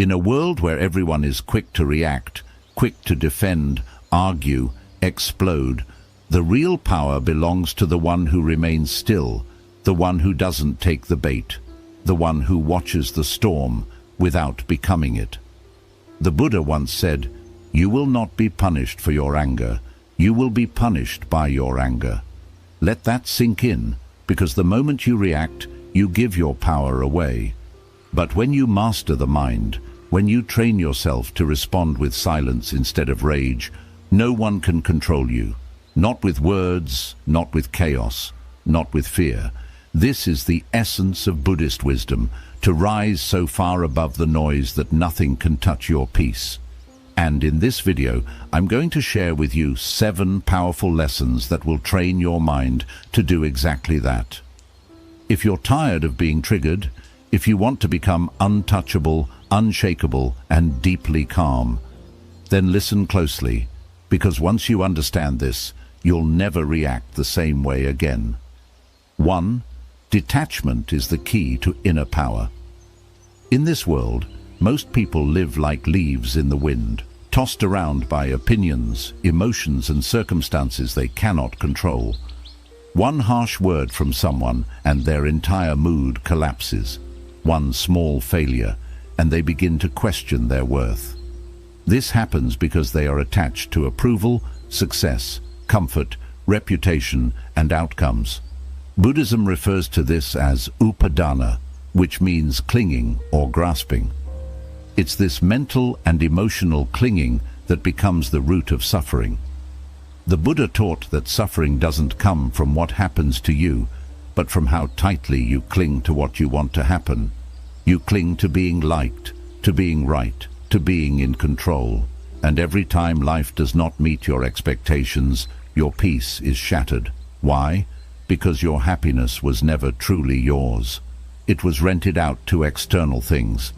In a world where everyone is quick to react, quick to defend, argue, explode, the real power belongs to the one who remains still, the one who doesn't take the bait, the one who watches the storm without becoming it. The Buddha once said, "You will not be punished for your anger. You will be punished by your anger." Let that sink in, because the moment you react, you give your power away. But when you master the mind, when you train yourself to respond with silence instead of rage, no one can control you. Not with words, not with chaos, not with fear. This is the essence of Buddhist wisdom, to rise so far above the noise that nothing can touch your peace. And in this video, I'm going to share with you 7 powerful lessons that will train your mind to do exactly that. If you're tired of being triggered, if you want to become untouchable, unshakable, and deeply calm, then listen closely, because once you understand this, you'll never react the same way again. 1. Detachment is the key to inner power. In this world, most people live like leaves in the wind, tossed around by opinions, emotions, and circumstances they cannot control. One harsh word from someone and their entire mood collapses. One small failure, and they begin to question their worth. This happens because they are attached to approval, success, comfort, reputation, and outcomes. Buddhism refers to this as upadana, which means clinging or grasping. It's this mental and emotional clinging that becomes the root of suffering. The Buddha taught that suffering doesn't come from what happens to you, but from how tightly you cling to what you want to happen. You cling to being liked, to being right, to being in control. And every time life does not meet your expectations, your peace is shattered. Why? Because your happiness was never truly yours. It was rented out to external things.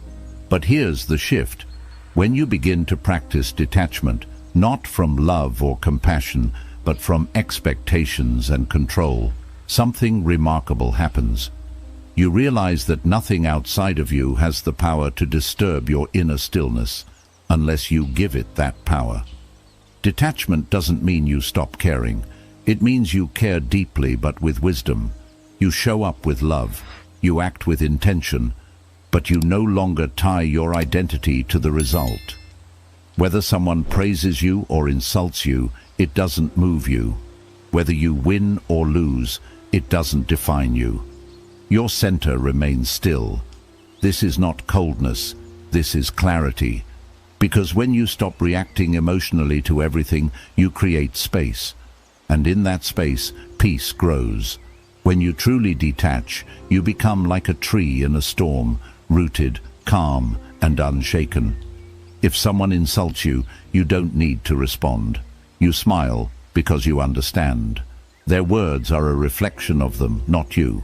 But here's the shift. When you begin to practice detachment, not from love or compassion, but from expectations and control, something remarkable happens. You realize that nothing outside of you has the power to disturb your inner stillness, unless you give it that power. Detachment doesn't mean you stop caring. It means you care deeply but with wisdom. You show up with love. You act with intention, but you no longer tie your identity to the result. Whether someone praises you or insults you, it doesn't move you. Whether you win or lose, it doesn't define you. Your center remains still. This is not coldness, this is clarity. Because when you stop reacting emotionally to everything, you create space. And in that space, peace grows. When you truly detach, you become like a tree in a storm, rooted, calm, and unshaken. If someone insults you, you don't need to respond. You smile because you understand. Their words are a reflection of them, not you.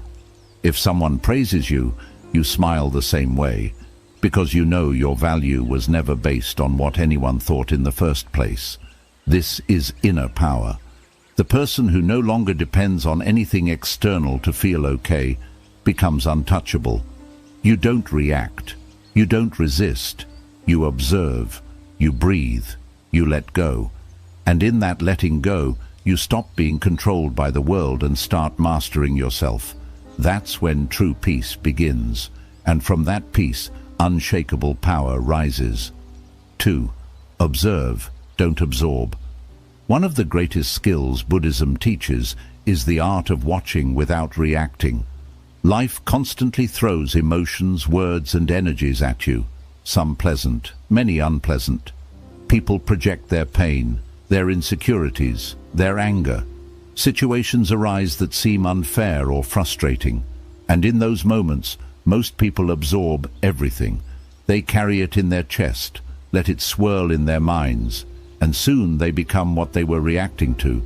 If someone praises you, you smile the same way, because you know your value was never based on what anyone thought in the first place. This is inner power. The person who no longer depends on anything external to feel okay becomes untouchable. You don't react. You don't resist. You observe. You breathe. You let go. And in that letting go, you stop being controlled by the world and start mastering yourself. That's when true peace begins. And from that peace, unshakable power rises. 2. Observe, don't absorb. One of the greatest skills Buddhism teaches is the art of watching without reacting. Life constantly throws emotions, words, and energies at you, some pleasant, many unpleasant. People project their pain, their insecurities, their anger. Situations arise that seem unfair or frustrating, and in those moments, most people absorb everything. They carry it in their chest, let it swirl in their minds, and soon they become what they were reacting to.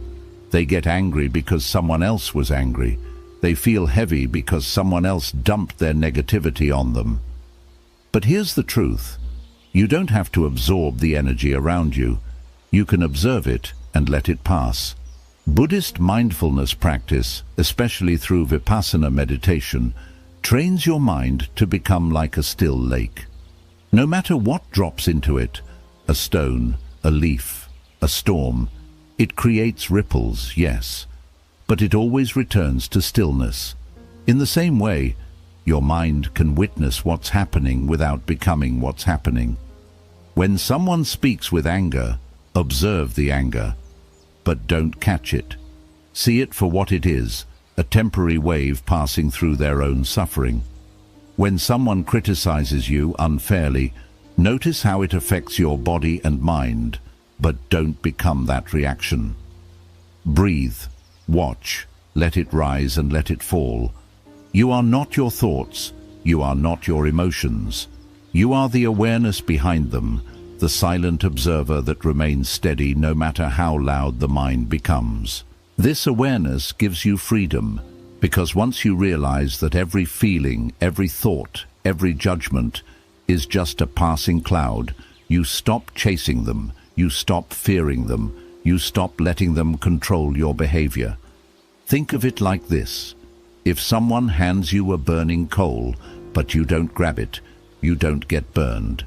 They get angry because someone else was angry. They feel heavy because someone else dumped their negativity on them. But here's the truth. You don't have to absorb the energy around you. You can observe it and let it pass. Buddhist mindfulness practice, especially through vipassana meditation, trains your mind to become like a still lake. No matter what drops into it, a stone, a leaf, a storm, it creates ripples, yes, but it always returns to stillness. In the same way, your mind can witness what's happening without becoming what's happening. When someone speaks with anger, observe the anger, but don't catch it. See it for what it is, a temporary wave passing through their own suffering. When someone criticizes you unfairly, notice how it affects your body and mind, but don't become that reaction. Breathe, watch, let it rise and let it fall. You are not your thoughts, you are not your emotions. You are the awareness behind them, the silent observer that remains steady no matter how loud the mind becomes. This awareness gives you freedom, because once you realize that every feeling, every thought, every judgment is just a passing cloud, you stop chasing them, you stop fearing them, you stop letting them control your behavior. Think of it like this. If someone hands you a burning coal, but you don't grab it, you don't get burned.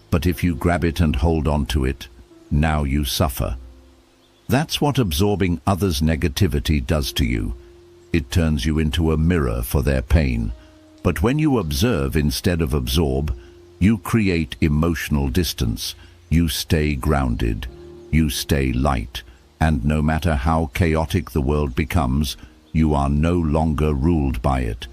But if you grab it and hold on to it, now you suffer. That's what absorbing others' negativity does to you. It turns you into a mirror for their pain. But when you observe instead of absorb, you create emotional distance. You stay grounded. You stay light. And no matter how chaotic the world becomes, you are no longer ruled by it.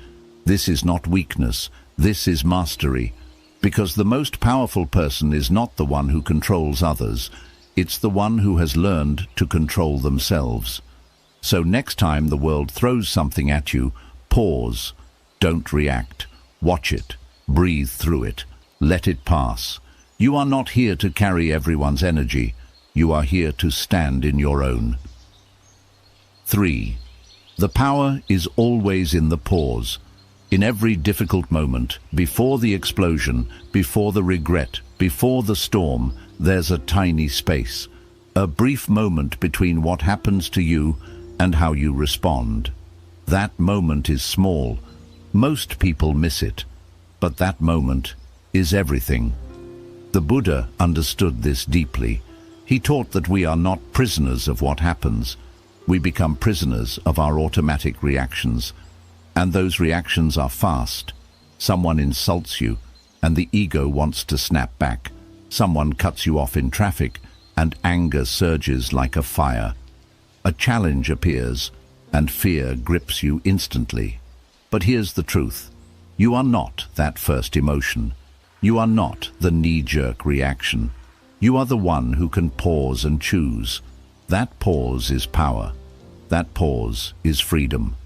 This is not weakness. This is mastery. Because the most powerful person is not the one who controls others. It's the one who has learned to control themselves. So next time the world throws something at you, pause. Don't react. Watch it. Breathe through it. Let it pass. You are not here to carry everyone's energy. You are here to stand in your own. 3. The power is always in the pause. In every difficult moment, before the explosion, before the regret, before the storm, there's a tiny space. A brief moment between what happens to you and how you respond. That moment is small. Most people miss it. But that moment is everything. The Buddha understood this deeply. He taught that we are not prisoners of what happens. We become prisoners of our automatic reactions. And those reactions are fast. Someone insults you, and the ego wants to snap back. Someone cuts you off in traffic, and anger surges like a fire. A challenge appears, and fear grips you instantly. But here's the truth. You are not that first emotion. You are not the knee-jerk reaction. You are the one who can pause and choose. That pause is power. That pause is freedom.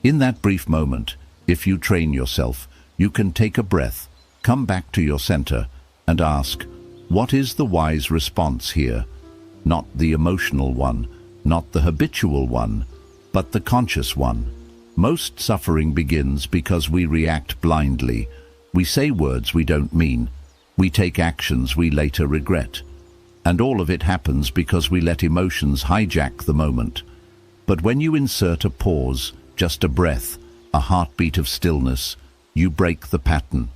In that brief moment, if you train yourself, you can take a breath, come back to your center, and ask, what is the wise response here? Not the emotional one, not the habitual one, but the conscious one. Most suffering begins because we react blindly. We say words we don't mean. We take actions we later regret. And all of it happens because we let emotions hijack the moment. But when you insert a pause, just a breath, a heartbeat of stillness, you break the pattern.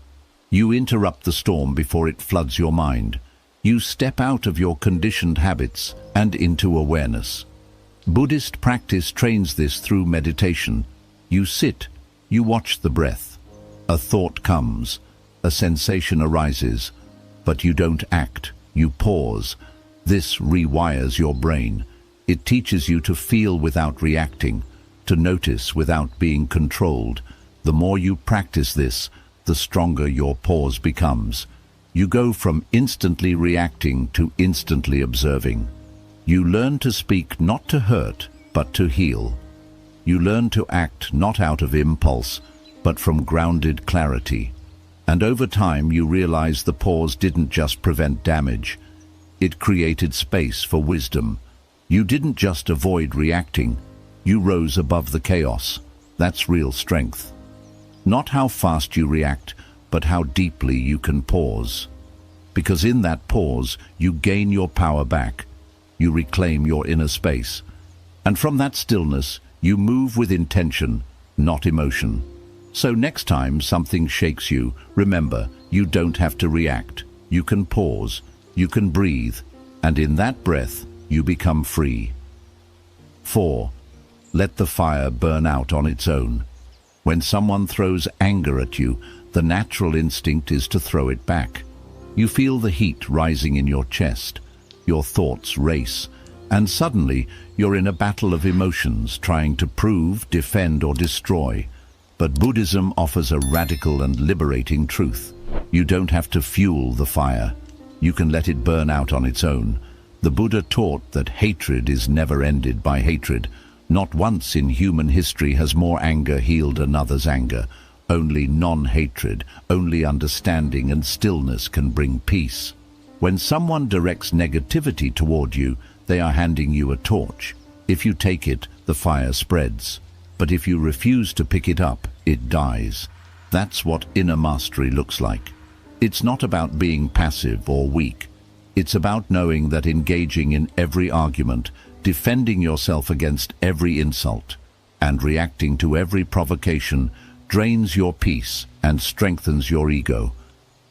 You interrupt the storm before it floods your mind. You step out of your conditioned habits and into awareness. Buddhist practice trains this through meditation. You sit, you watch the breath. A thought comes, a sensation arises, but you don't act, you pause. This rewires your brain. It teaches you to feel without reacting, to notice without being controlled. The more you practice this, the stronger your pause becomes. You go from instantly reacting to instantly observing. You learn to speak not to hurt, but to heal. You learn to act not out of impulse, but from grounded clarity. And over time you realize the pause didn't just prevent damage. It created space for wisdom. You didn't just avoid reacting. You rose above the chaos. That's real strength. Not how fast you react, but how deeply you can pause. Because in that pause, you gain your power back. You reclaim your inner space. And from that stillness, you move with intention, not emotion. So next time something shakes you, remember, you don't have to react. You can pause, you can breathe, and in that breath, you become free. 4. Let the fire burn out on its own. When someone throws anger at you, the natural instinct is to throw it back. You feel the heat rising in your chest. Your thoughts race, and suddenly you're in a battle of emotions trying to prove, defend, or destroy. But Buddhism offers a radical and liberating truth. You don't have to fuel the fire. You can let it burn out on its own. The Buddha taught that hatred is never ended by hatred. Not once in human history has more anger healed another's anger. Only non-hatred, only understanding and stillness can bring peace. When someone directs negativity toward you, they are handing you a torch. If you take it, the fire spreads. But if you refuse to pick it up, it dies. That's what inner mastery looks like. It's not about being passive or weak. It's about knowing that engaging in every argument, defending yourself against every insult, and reacting to every provocation drains your peace and strengthens your ego.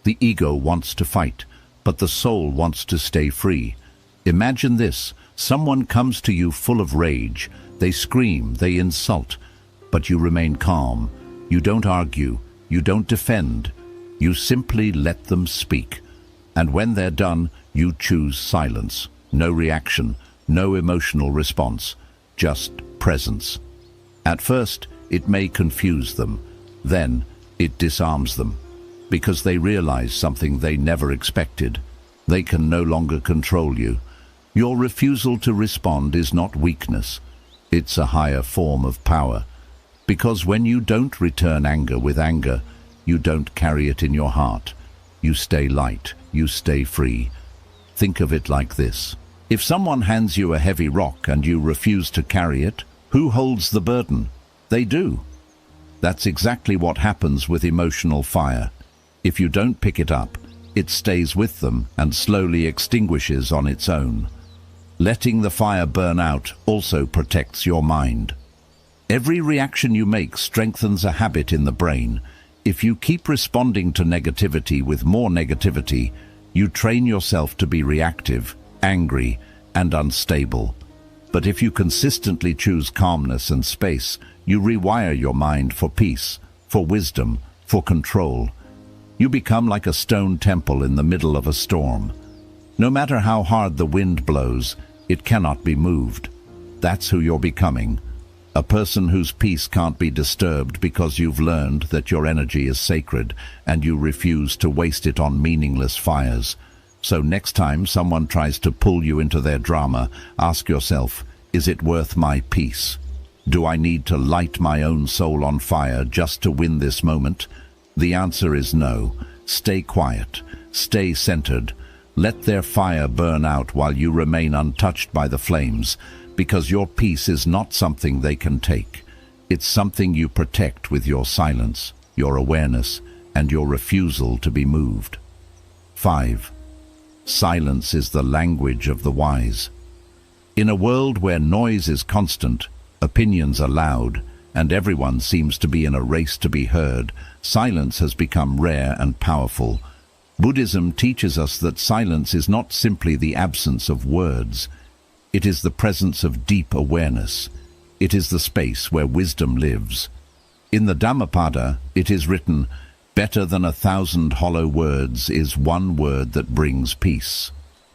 The ego wants to fight, but the soul wants to stay free. Imagine this: someone comes to you full of rage. They scream, they insult, but you remain calm. You don't argue, you don't defend. You simply let them speak. And when they're done, you choose silence. No reaction, no emotional response, just presence. At first, it may confuse them. Then, it disarms them, because they realize something they never expected. They can no longer control you. Your refusal to respond is not weakness. It's a higher form of power. Because when you don't return anger with anger, you don't carry it in your heart. You stay light, you stay free. Think of it like this. If someone hands you a heavy rock and you refuse to carry it, who holds the burden? They do. That's exactly what happens with emotional fire. If you don't pick it up, it stays with them and slowly extinguishes on its own. Letting the fire burn out also protects your mind. Every reaction you make strengthens a habit in the brain. If you keep responding to negativity with more negativity, you train yourself to be reactive, angry, and unstable. But if you consistently choose calmness and space, you rewire your mind for peace, for wisdom, for control. You become like a stone temple in the middle of a storm. No matter how hard the wind blows, it cannot be moved. That's who you're becoming. A person whose peace can't be disturbed because you've learned that your energy is sacred and you refuse to waste it on meaningless fires. So next time someone tries to pull you into their drama, ask yourself, is it worth my peace? Do I need to light my own soul on fire just to win this moment? The answer is no. Stay quiet. Stay centered. Let their fire burn out while you remain untouched by the flames, because your peace is not something they can take. It's something you protect with your silence, your awareness, and your refusal to be moved. 5. Silence is the language of the wise. In a world where noise is constant, opinions are loud, and everyone seems to be in a race to be heard, silence has become rare and powerful. Buddhism teaches us that silence is not simply the absence of words. It is the presence of deep awareness. It is the space where wisdom lives. In the Dhammapada, it is written, "Better than 1,000 hollow words is one word that brings peace."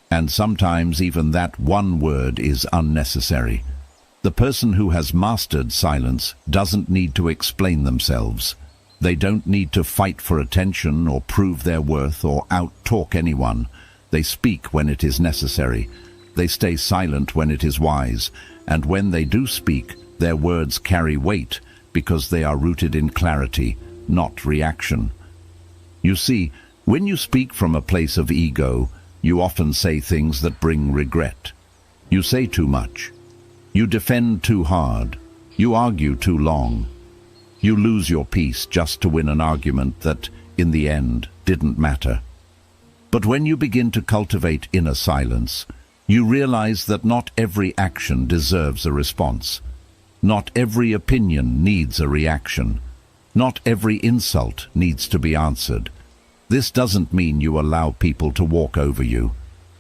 And sometimes even that one word is unnecessary. The person who has mastered silence doesn't need to explain themselves. They don't need to fight for attention or prove their worth or out-talk anyone. They speak when it is necessary. They stay silent when it is wise, and when they do speak, their words carry weight because they are rooted in clarity, not reaction. You see, when you speak from a place of ego, you often say things that bring regret. You say too much. You defend too hard. You argue too long. You lose your peace just to win an argument that, in the end, didn't matter. But when you begin to cultivate inner silence, you realize that not every action deserves a response. Not every opinion needs a reaction. Not every insult needs to be answered. This doesn't mean you allow people to walk over you.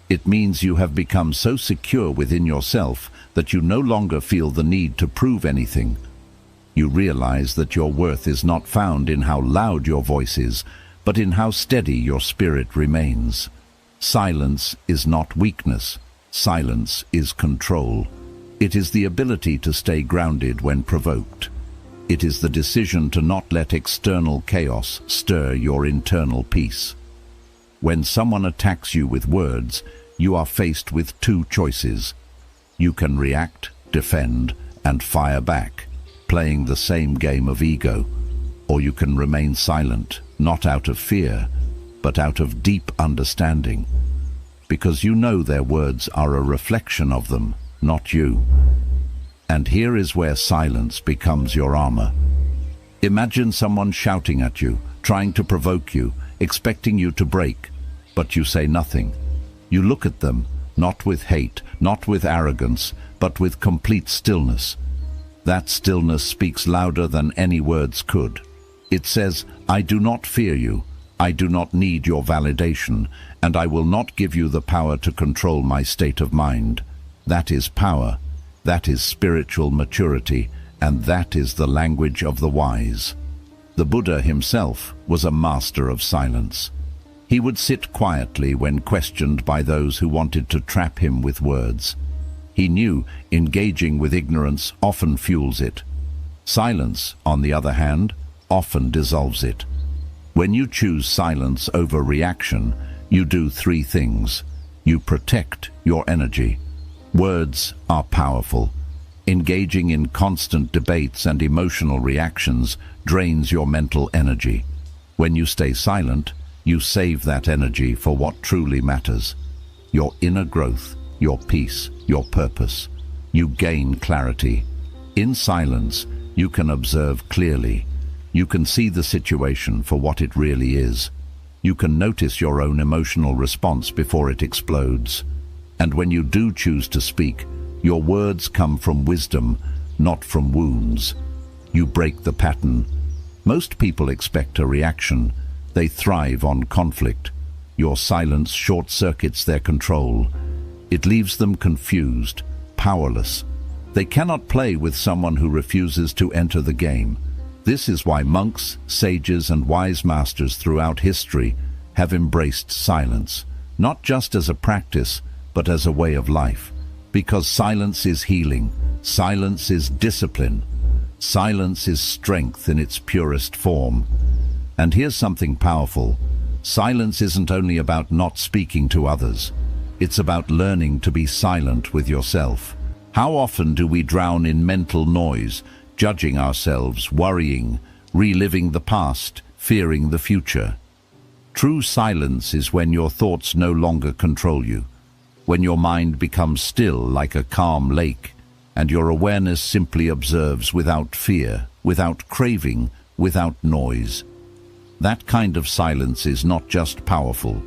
It means you have become so secure within yourself that you no longer feel the need to prove anything. You realize that your worth is not found in how loud your voice is, but in how steady your spirit remains. Silence is not weakness. Silence is control. It is the ability to stay grounded when provoked. It is the decision to not let external chaos stir your internal peace. When someone attacks you with words, you are faced with two choices. You can react, defend, and fire back, playing the same game of ego. Or you can remain silent, not out of fear, but out of deep understanding. Because you know their words are a reflection of them, not you. And here is where silence becomes your armor. Imagine someone shouting at you, trying to provoke you, expecting you to break, but you say nothing. You look at them, not with hate, not with arrogance, but with complete stillness. That stillness speaks louder than any words could. It says, "I do not fear you. I do not need your validation, and I will not give you the power to control my state of mind." That is power. That is spiritual maturity, and that is the language of the wise. The Buddha himself was a master of silence. He would sit quietly when questioned by those who wanted to trap him with words. He knew engaging with ignorance often fuels it. Silence, on the other hand, often dissolves it. When you choose silence over reaction, you do three things. You protect your energy. Words are powerful. Engaging in constant debates and emotional reactions drains your mental energy. When you stay silent, you save that energy for what truly matters. Your inner growth, your peace, your purpose. You gain clarity. In silence, you can observe clearly. You can see the situation for what it really is. You can notice your own emotional response before it explodes. And when you do choose to speak, your words come from wisdom, not from wounds. You break the pattern. Most people expect a reaction. They thrive on conflict. Your silence short-circuits their control. It leaves them confused, powerless. They cannot play with someone who refuses to enter the game. This is why monks, sages, and wise masters throughout history have embraced silence, not just as a practice, but as a way of life. Because silence is healing, silence is discipline, silence is strength in its purest form. And here's something powerful. Silence isn't only about not speaking to others. It's about learning to be silent with yourself. How often do we drown in mental noise, judging ourselves, worrying, reliving the past, fearing the future? True silence is when your thoughts no longer control you, when your mind becomes still like a calm lake, and your awareness simply observes without fear, without craving, without noise. That kind of silence is not just powerful,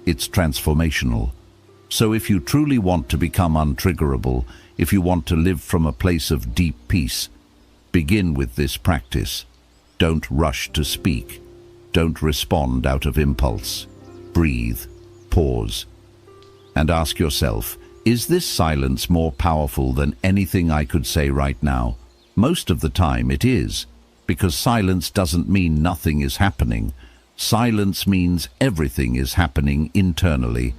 it's transformational. So if you truly want to become untriggerable, if you want to live from a place of deep peace, begin with this practice. Don't rush to speak. Don't respond out of impulse. Breathe, pause, and ask yourself, is this silence more powerful than anything I could say right now? Most of the time it is, because silence doesn't mean nothing is happening. Silence means everything is happening internally.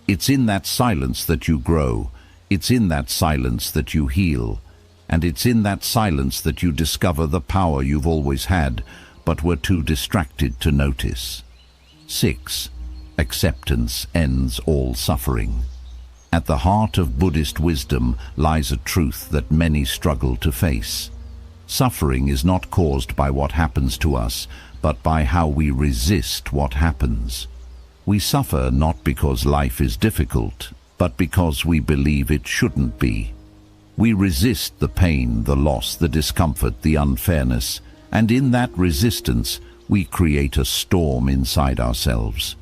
It's in that silence that you grow. It's in that silence that you heal. And it's in that silence that you discover the power you've always had, but were too distracted to notice. 6. Acceptance ends all suffering. At the heart of Buddhist wisdom lies a truth that many struggle to face. Suffering is not caused by what happens to us, but by how we resist what happens. We suffer not because life is difficult, but because we believe it shouldn't be. We resist the pain, the loss, the discomfort, the unfairness, and in that resistance we create a storm inside ourselves.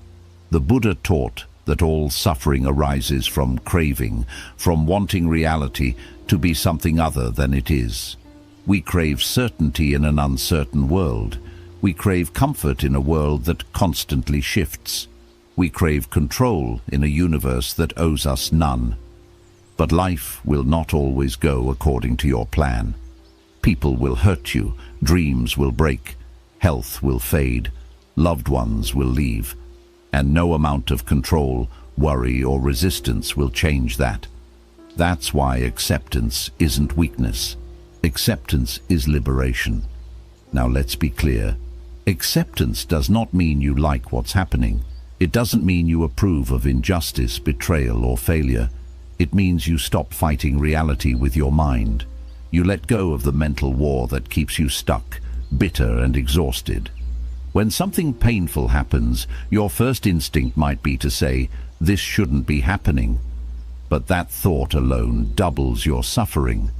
The Buddha taught that all suffering arises from craving, from wanting reality to be something other than it is. We crave certainty in an uncertain world. We crave comfort in a world that constantly shifts. We crave control in a universe that owes us none. But life will not always go according to your plan. People will hurt you, dreams will break, health will fade, loved ones will leave, and no amount of control, worry, or resistance will change that. That's why acceptance isn't weakness. Acceptance is liberation. Now let's be clear. Acceptance does not mean you like what's happening. It doesn't mean you approve of injustice, betrayal, or failure. It means you stop fighting reality with your mind. You let go of the mental war that keeps you stuck, bitter and exhausted. When something painful happens, your first instinct might be to say, "This shouldn't be happening." But that thought alone doubles your suffering.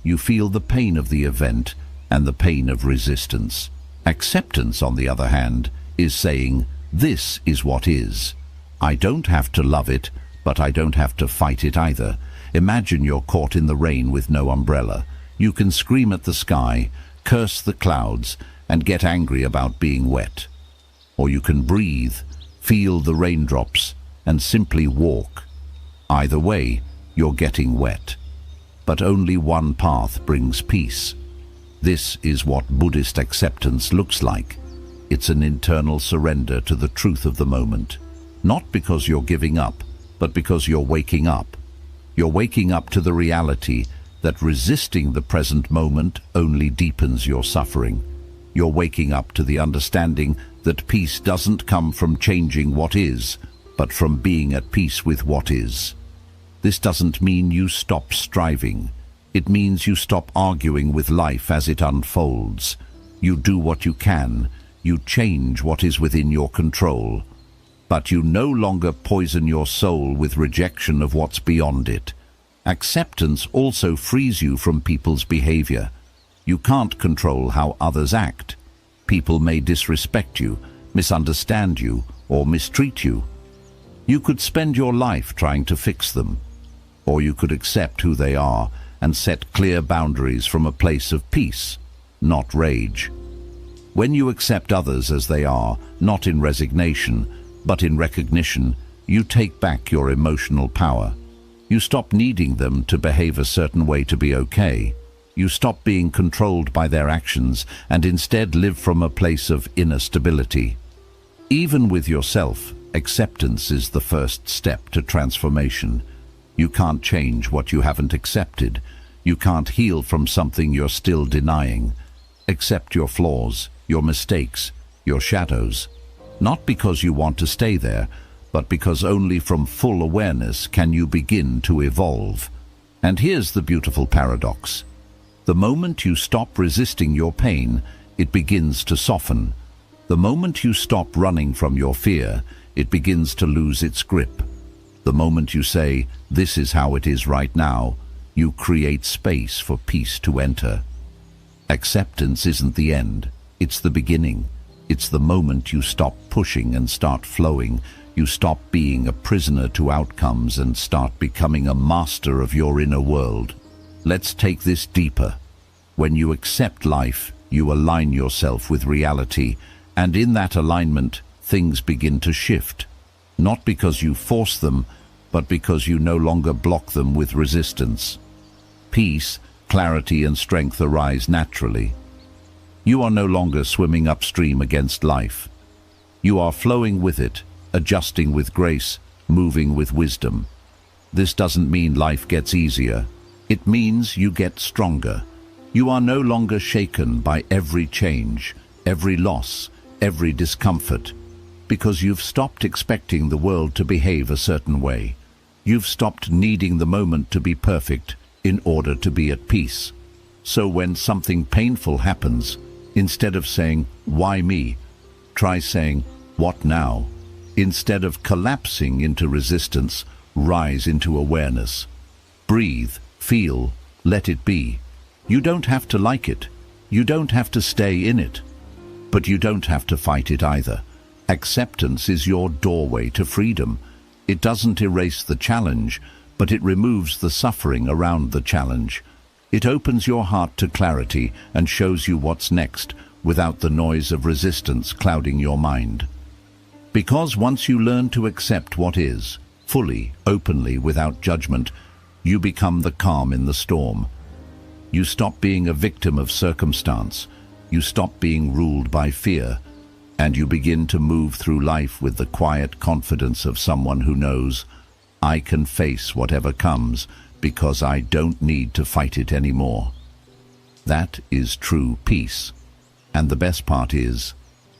You feel the pain of the event and the pain of resistance. Acceptance, on the other hand, is saying, "This is what is. I don't have to love it, but I don't have to fight it either." Imagine you're caught in the rain with no umbrella. You can scream at the sky, curse the clouds, and get angry about being wet. Or you can breathe, feel the raindrops, and simply walk. Either way, you're getting wet. But only one path brings peace. This is what Buddhist acceptance looks like. It's an internal surrender to the truth of the moment. Not because you're giving up, but because you're waking up. You're waking up to the reality that resisting the present moment only deepens your suffering. You're waking up to the understanding that peace doesn't come from changing what is, but from being at peace with what is. This doesn't mean you stop striving. It means you stop arguing with life as it unfolds. You do what you can. You change what is within your control. But you no longer poison your soul with rejection of what's beyond it. Acceptance also frees you from people's behavior. You can't control how others act. People may disrespect you, misunderstand you, or mistreat you. You could spend your life trying to fix them. Or you could accept who they are and set clear boundaries from a place of peace, not rage. When you accept others as they are, not in resignation, but in recognition, you take back your emotional power. You stop needing them to behave a certain way to be okay. You stop being controlled by their actions and instead live from a place of inner stability. Even with yourself, acceptance is the first step to transformation. You can't change what you haven't accepted. You can't heal from something you're still denying. Accept your flaws, your mistakes, your shadows. Not because you want to stay there, but because only from full awareness can you begin to evolve. And here's the beautiful paradox. The moment you stop resisting your pain, it begins to soften. The moment you stop running from your fear, it begins to lose its grip. The moment you say, "This is how it is right now," you create space for peace to enter. Acceptance isn't the end, it's the beginning. It's the moment you stop pushing and start flowing. You stop being a prisoner to outcomes and start becoming a master of your inner world. Let's take this deeper. When you accept life, you align yourself with reality, and in that alignment, things begin to shift. Not because you force them, but because you no longer block them with resistance. Peace, clarity, and strength arise naturally. You are no longer swimming upstream against life. You are flowing with it, adjusting with grace, moving with wisdom. This doesn't mean life gets easier. It means you get stronger. You are no longer shaken by every change, every loss, every discomfort, because you've stopped expecting the world to behave a certain way. You've stopped needing the moment to be perfect in order to be at peace. So when something painful happens, instead of saying, "Why me?" try saying, "What now?" Instead of collapsing into resistance, rise into awareness. Breathe, feel, let it be. You don't have to like it. You don't have to stay in it. But you don't have to fight it either. Acceptance is your doorway to freedom. It doesn't erase the challenge, but it removes the suffering around the challenge. It opens your heart to clarity and shows you what's next, without the noise of resistance clouding your mind. Because once you learn to accept what is, fully, openly, without judgment, you become the calm in the storm. You stop being a victim of circumstance, you stop being ruled by fear, and you begin to move through life with the quiet confidence of someone who knows, I can face whatever comes because I don't need to fight it anymore. That is true peace. And the best part is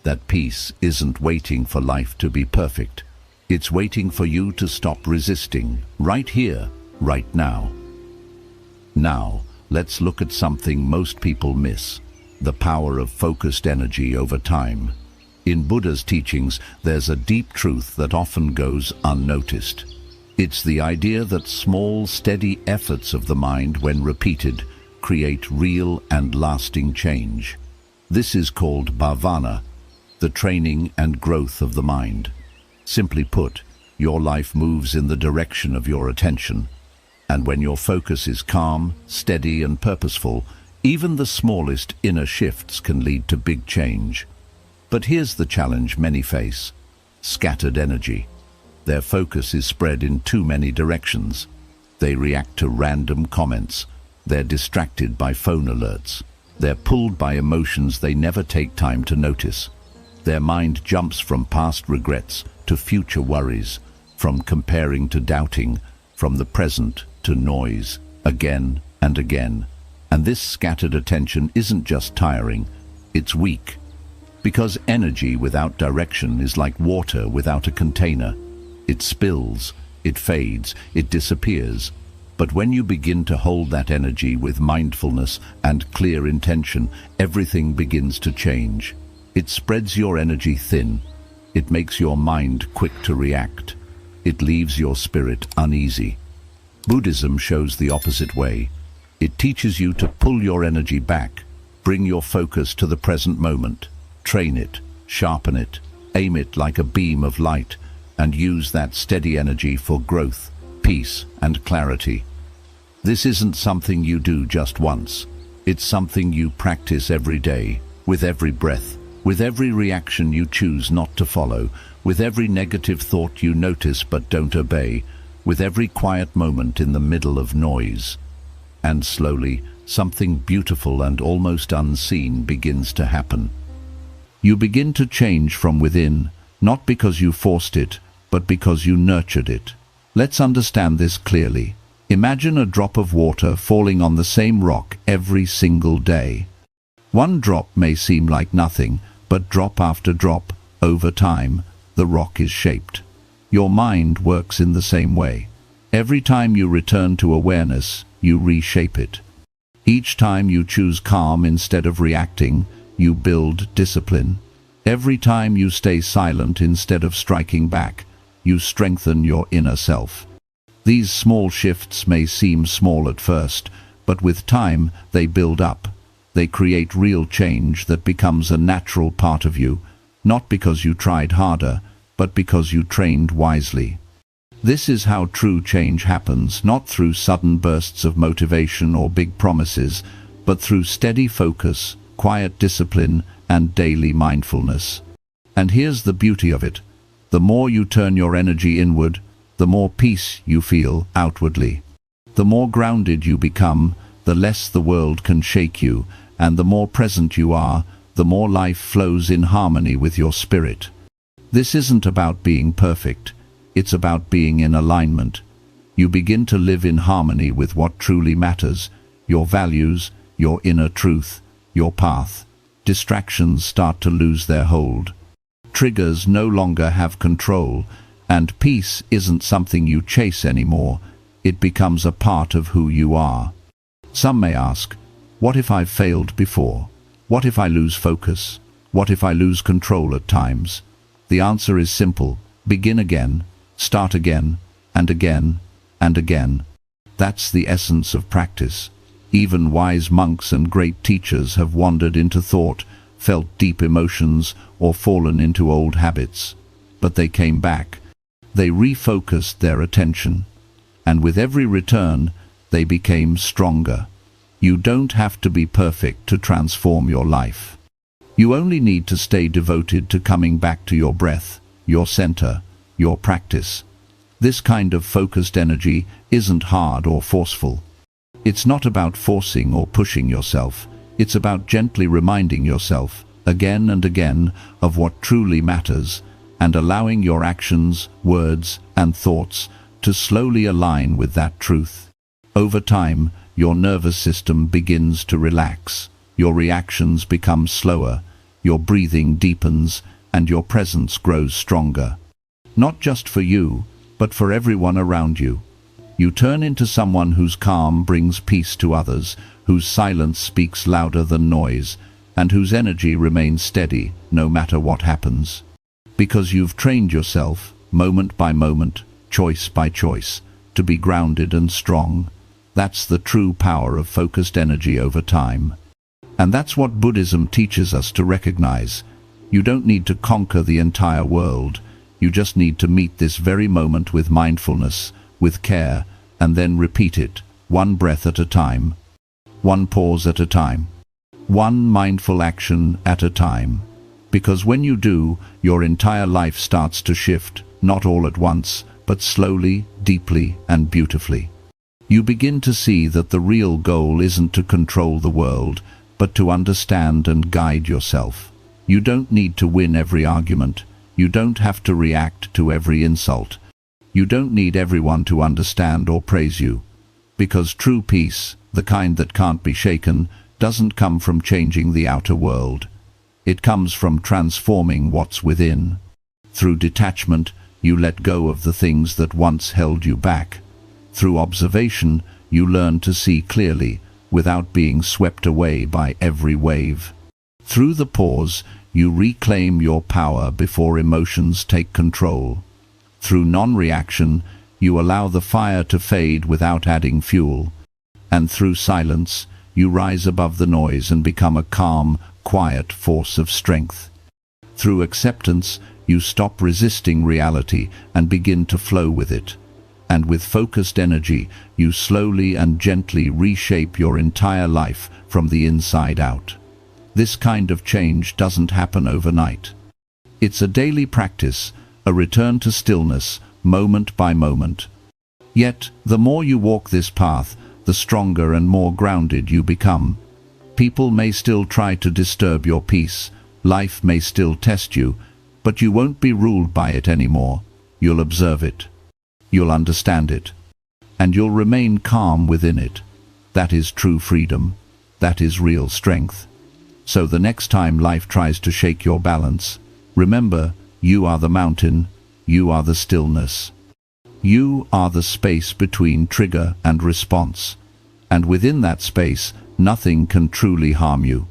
that peace isn't waiting for life to be perfect. It's waiting for you to stop resisting, right here, right now. Now, let's look at something most people miss, the power of focused energy over time. In Buddha's teachings, there's a deep truth that often goes unnoticed. It's the idea that small, steady efforts of the mind, when repeated, create real and lasting change. This is called bhavana, the training and growth of the mind. Simply put, your life moves in the direction of your attention. And when your focus is calm, steady and purposeful, even the smallest inner shifts can lead to big change. But here's the challenge many face: scattered energy. Their focus is spread in too many directions. They react to random comments. They're distracted by phone alerts. They're pulled by emotions they never take time to notice. Their mind jumps from past regrets to future worries, from comparing to doubting, from the present to noise, again and again. And this scattered attention isn't just tiring, it's weak. Because energy without direction is like water without a container. It spills, it fades, it disappears. But when you begin to hold that energy with mindfulness and clear intention, everything begins to change. It spreads your energy thin. It makes your mind quick to react. It leaves your spirit uneasy. Buddhism shows the opposite way. It teaches you to pull your energy back, bring your focus to the present moment, train it, sharpen it, aim it like a beam of light, and use that steady energy for growth, peace, and clarity. This isn't something you do just once. It's something you practice every day, with every breath, with every reaction you choose not to follow, with every negative thought you notice but don't obey, with every quiet moment in the middle of noise. And slowly, something beautiful and almost unseen begins to happen. You begin to change from within, not because you forced it, but because you nurtured it. Let's understand this clearly. Imagine a drop of water falling on the same rock every single day. One drop may seem like nothing, but drop after drop, over time, the rock is shaped. Your mind works in the same way. Every time you return to awareness, you reshape it. Each time you choose calm instead of reacting, you build discipline. Every time you stay silent instead of striking back, you strengthen your inner self. These small shifts may seem small at first, but with time they build up. They create real change that becomes a natural part of you, not because you tried harder, but because you trained wisely. This is how true change happens, not through sudden bursts of motivation or big promises, but through steady focus, quiet discipline, and daily mindfulness. And here's the beauty of it. The more you turn your energy inward, the more peace you feel outwardly. The more grounded you become, the less the world can shake you, and the more present you are, the more life flows in harmony with your spirit. This isn't about being perfect, it's about being in alignment. You begin to live in harmony with what truly matters, your values, your inner truth, your path. Distractions start to lose their hold. Triggers no longer have control, and peace isn't something you chase anymore. It becomes a part of who you are. Some may ask, what if I've failed before? What if I lose focus? What if I lose control at times? The answer is simple. Begin again, start again, and again, and again. That's the essence of practice. Even wise monks and great teachers have wandered into thought, felt deep emotions, or fallen into old habits. But they came back. They refocused their attention. And with every return, they became stronger. You don't have to be perfect to transform your life. You only need to stay devoted to coming back to your breath, your center, your practice. This kind of focused energy isn't hard or forceful. It's not about forcing or pushing yourself. It's about gently reminding yourself, again and again, of what truly matters, and allowing your actions, words, and thoughts to slowly align with that truth. Over time, your nervous system begins to relax, your reactions become slower, your breathing deepens, and your presence grows stronger. Not just for you, but for everyone around you. You turn into someone whose calm brings peace to others, whose silence speaks louder than noise, and whose energy remains steady no matter what happens. Because you've trained yourself, moment by moment, choice by choice, to be grounded and strong. That's the true power of focused energy over time. And that's what Buddhism teaches us to recognize. You don't need to conquer the entire world. You just need to meet this very moment with mindfulness, with care, and then repeat it, one breath at a time, one pause at a time, one mindful action at a time. Because when you do, your entire life starts to shift, not all at once, but slowly, deeply, and beautifully. You begin to see that the real goal isn't to control the world, but to understand and guide yourself. You don't need to win every argument. You don't have to react to every insult. You don't need everyone to understand or praise you. Because true peace, the kind that can't be shaken, doesn't come from changing the outer world. It comes from transforming what's within. Through detachment, you let go of the things that once held you back. Through observation, you learn to see clearly, without being swept away by every wave. Through the pause, you reclaim your power before emotions take control. Through non-reaction, you allow the fire to fade without adding fuel. And through silence, you rise above the noise and become a calm, quiet force of strength. Through acceptance, you stop resisting reality and begin to flow with it. And with focused energy, you slowly and gently reshape your entire life from the inside out. This kind of change doesn't happen overnight. It's a daily practice, a return to stillness, moment by moment. Yet, the more you walk this path, the stronger and more grounded you become. People may still try to disturb your peace, life may still test you, but you won't be ruled by it anymore. You'll observe it. You'll understand it. And you'll remain calm within it. That is true freedom. That is real strength. So the next time life tries to shake your balance, remember, you are the mountain, you are the stillness. You are the space between trigger and response. And within that space, nothing can truly harm you.